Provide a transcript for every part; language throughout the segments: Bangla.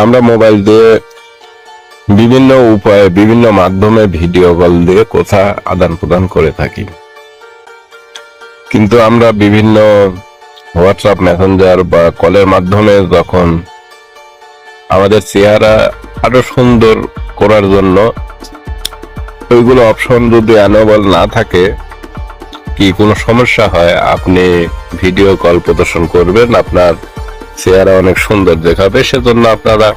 আমরা মোবাইল দিয়ে বিভিন্ন উপায়ে বিভিন্ন মাধ্যমে ভিডিও কল দিয়ে কথা আদান প্রদান করে থাকি, কিন্তু আমরা বিভিন্ন হোয়াটসঅ্যাপ মেসেঞ্জার বা কলের মাধ্যমে যখন আমাদের চেহারা আরো সুন্দর করার জন্য ওইগুলো অপশন যদি অ্যানেবল না থাকে, কি কোনো সমস্যা হয়, আপনি ভিডিও কল প্রদর্শন করবেন, আপনার চেহারা অনেক সুন্দর দেখাবে। সেজন্য আপনারা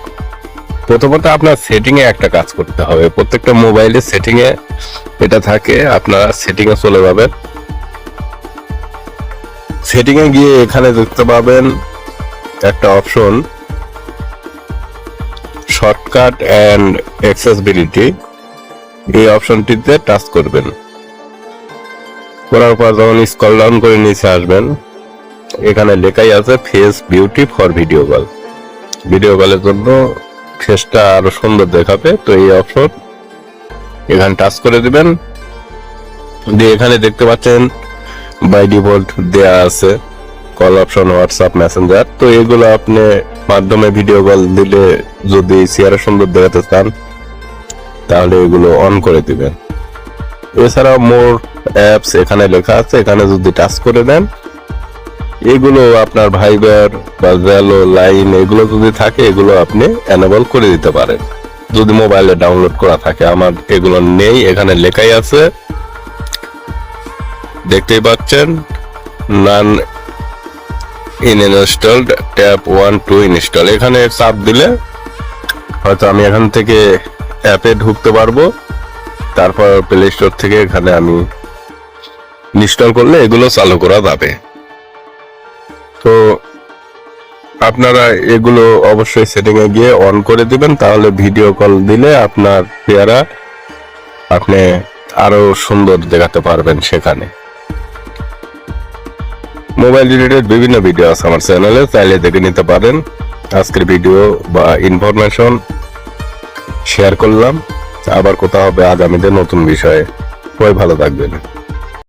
প্রথমত আপনার সেটিং এ একটা কাজ করতে হবে। প্রত্যেকটা মোবাইলে সেটিং এ এটা থাকে, আপনারা সেটিং এ চলে যাবেন। সেটিং এ গিয়ে এখানে দেখতে পাবেন একটা অপশন শর্টকাট এন্ড অ্যাক্সেসিবিলিটি। এই অপশনটিতে টাচ করবেন। করার পর যখন স্ক্রল ডাউন করে নিচে আসবেন, এখানে লেখাই আছে face beauty for video call. Video কলের জন্য ফেসটা আরো সুন্দর দেখাবে। তো এই অপশন এখানে টাচ করে দিবেন। দিয়ে এখানে দেখতে পাচ্ছেন বাই ডিফল্ট দেয়া আছে কল অপশন, হোয়াটসঅ্যাপ, মেসেঞ্জার। তো এগুলো আপনি মাধ্যমে ভিডিও কল দিলে যদি চেহারা সুন্দর দেখাতে চান তাহলে এগুলো অন করে দিবেন। এছাড়া মোর অ্যাপস এখানে লেখা আছে, এখানে যদি টাচ করে দেন, এগুলো আপনার ভাইবার বা জেলো, লাইন এগুলো যদি থাকে এগুলো আপনি এনেবল করে দিতে পারেন যদি মোবাইলে ডাউনলোড করা থাকে। আমার এগুলো নেই, এখানে লেখাই আছে, দেখতেই পাচ্ছেন নান ইনস্টলড ট্যাপ 1 to ইনস্টল। এখানে চাপ দিলে হয়তো আমি এখান থেকে অ্যাপে ঢুকতে পারবো, তারপর প্লে স্টোর থেকে এখানে আমি ইনস্টল করলে এগুলো চালু করা যাবে। তো আপনারা এগুলো অবশ্যই সেটিং এ গিয়ে অন করে দিবেন, তাহলে ভিডিও কল দিলে আপনার চেহারা আপনি আরো সুন্দর দেখাতে পারবেন। সেখানে মোবাইল রিলেটেড বিভিন্ন ভিডিও আছে আমার চ্যানেলে, চাইলে দেখে নিতে পারেন। আজকের ভিডিও বা ইনফরমেশন শেয়ার করলাম, আবার কথা হবে আগামীতে নতুন বিষয়ে। সবাই ভালো থাকবেন।